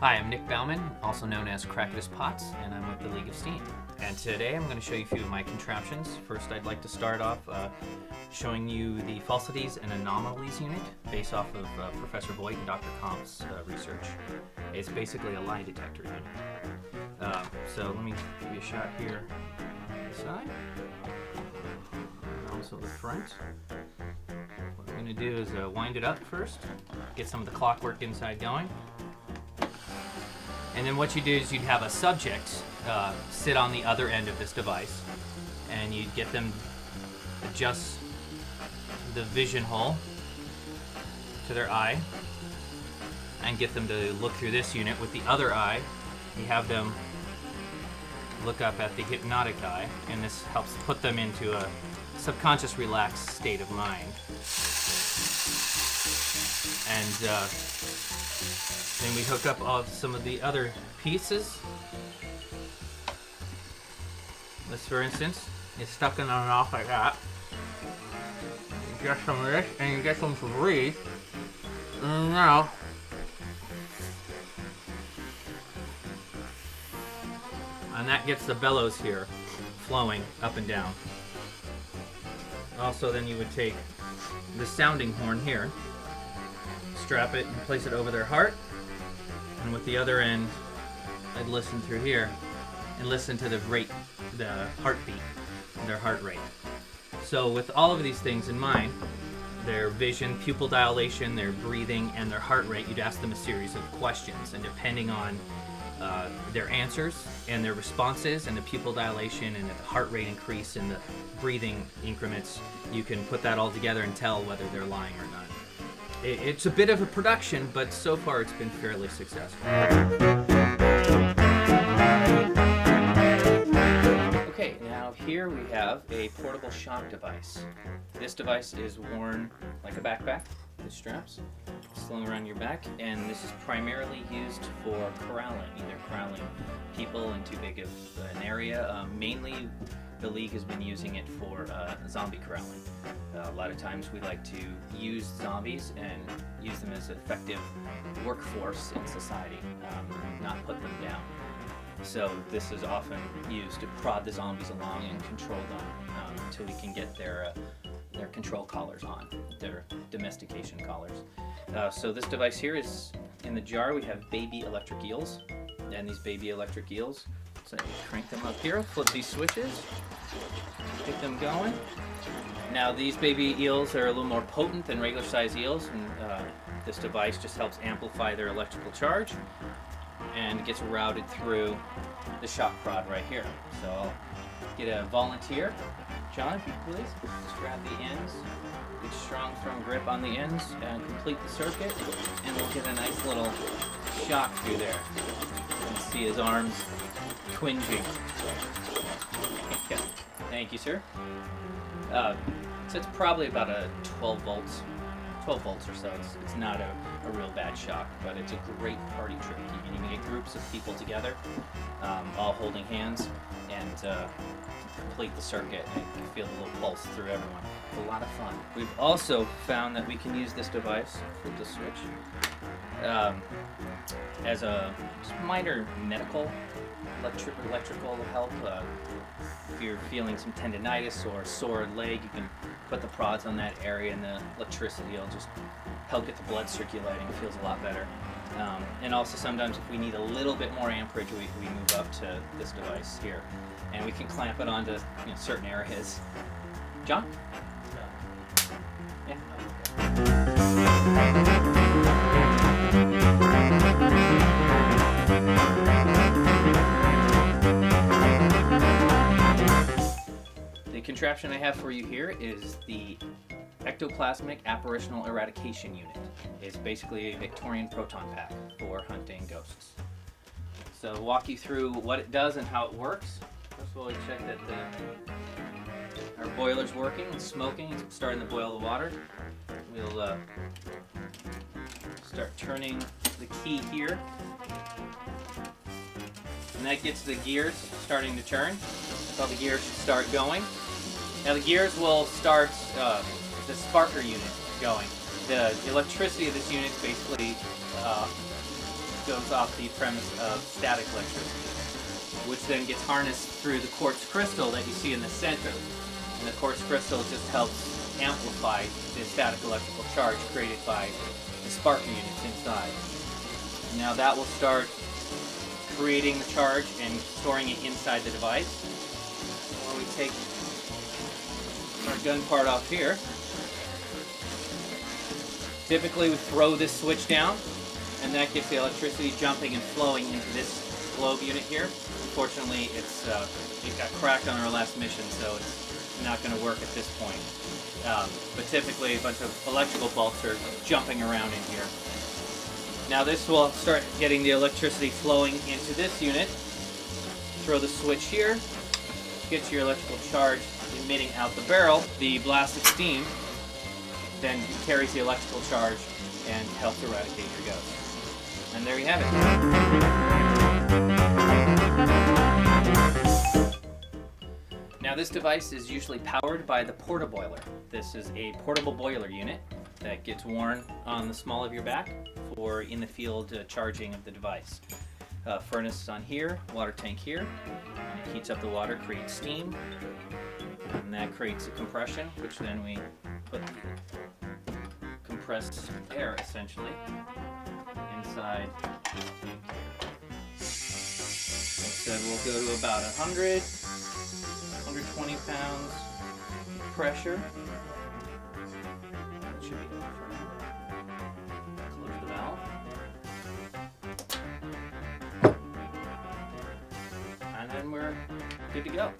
Hi, I'm Nick Bauman, also known as Crackitus Pots, and I'm with the League of Steam. And today I'm going to show you a few of my contraptions. First, I'd like to start off showing you the falsities and anomalies unit based off of Professor Voigt and Dr. Kamp's research. It's basically a lie detector unit. So let me give you a shot here on the side, and also the front. What I'm going to do is wind it up first, get some of the clockwork inside going. And then what you do is you'd have a subject sit on the other end of this device, and you'd get them adjust the vision hole to their eye and get them to look through this unit with the other eye. You have them look up at the hypnotic eye, and this helps put them into a subconscious relaxed state of mind. And then we hook up some of the other pieces. This, for instance, is stuck in on and off like that. You get some of this, and you get some to breathe. And now, and that gets the bellows here flowing up and down. Also, then you would take the sounding horn here, strap it and place it over their heart, and with the other end I'd listen through here and listen to the heartbeat, their heart rate. So with all of these things in mind, their vision, pupil dilation, their breathing, and their heart rate, you'd ask them a series of questions, and depending on their answers and their responses and the pupil dilation and the heart rate increase and the breathing increments, you can put that all together and tell whether they're lying or not. It's a bit of a production, but so far it's been fairly successful. Okay, now here we have a portable shock device. This device is worn like a backpack with straps slung around your back, and this is primarily used for corralling, either corralling people in too big of an area. Mainly the League has been using it for zombie corralling. A lot of times we like to use zombies and use them as an effective workforce in society, not put them down. So this is often used to prod the zombies along and control them until we can get their control collars on, their domestication collars. So this device here is, in the jar we have baby electric eels, and these baby electric eels, so you crank them up here, flip these switches, get them going. Now these baby eels are a little more potent than regular size eels, and this device just helps amplify their electrical charge and gets routed through the shock prod right here. So I'll get a volunteer. John, if you please, just grab the ends, get a strong firm grip on the ends and complete the circuit, and we'll get a nice little shock through there. You can see his arms twinging. Thank you, sir. So it's probably about a 12 volts or so. It's not a real bad shock, but it's a great party trick. You can get groups of people together, all holding hands, and complete the circuit, and you can feel the little pulse through everyone. It's a lot of fun. We've also found that we can use this device, flip the switch, as a minor medical electrical help. If you're feeling some tendinitis or a sore leg, you can put the prods on that area, and the electricity will just help get the blood circulating. It feels a lot better. And also sometimes if we need a little bit more amperage, we move up to this device here, and we can clamp it onto certain areas. John? Yeah. The contraption I have for you here is the Ectoplasmic Apparitional Eradication Unit. It's basically a Victorian proton pack for hunting ghosts. So I'll walk you through what it does and how it works. First of all, we check that our boiler's working and smoking. It's starting to boil the water. We'll start turning the key here, and that gets the gears starting to turn. That's how the gears should start going. Now the gears will start the sparker unit going. The electricity of this unit is basically goes off the premise of static electricity, which then gets harnessed through the quartz crystal that you see in the center. And the quartz crystal just helps amplify the static electrical charge created by the sparking units inside. Now that will start creating the charge and storing it inside the device. When we take our gun part off here, typically we throw this switch down, and that gets the electricity jumping and flowing into this globe unit here. Unfortunately, it got cracked on our last mission, so it's not going to work at this point. But typically, a bunch of electrical bolts are jumping around in here. Now this will start getting the electricity flowing into this unit. Throw the switch here, get your electrical charge emitting out the barrel. The blast of steam then carries the electrical charge and helps eradicate your ghosts. And there you have it. Now this device is usually powered by the Porta Boiler. This is a portable boiler unit that gets worn on the small of your back for in-the-field charging of the device. Furnace is on here, water tank here, and it heats up the water, creates steam, and that creates a compression, which then we put compressed air essentially inside. Like I said, we'll go to about 120 pounds pressure. That should be enough for now. Close the valve. And then we're good to go.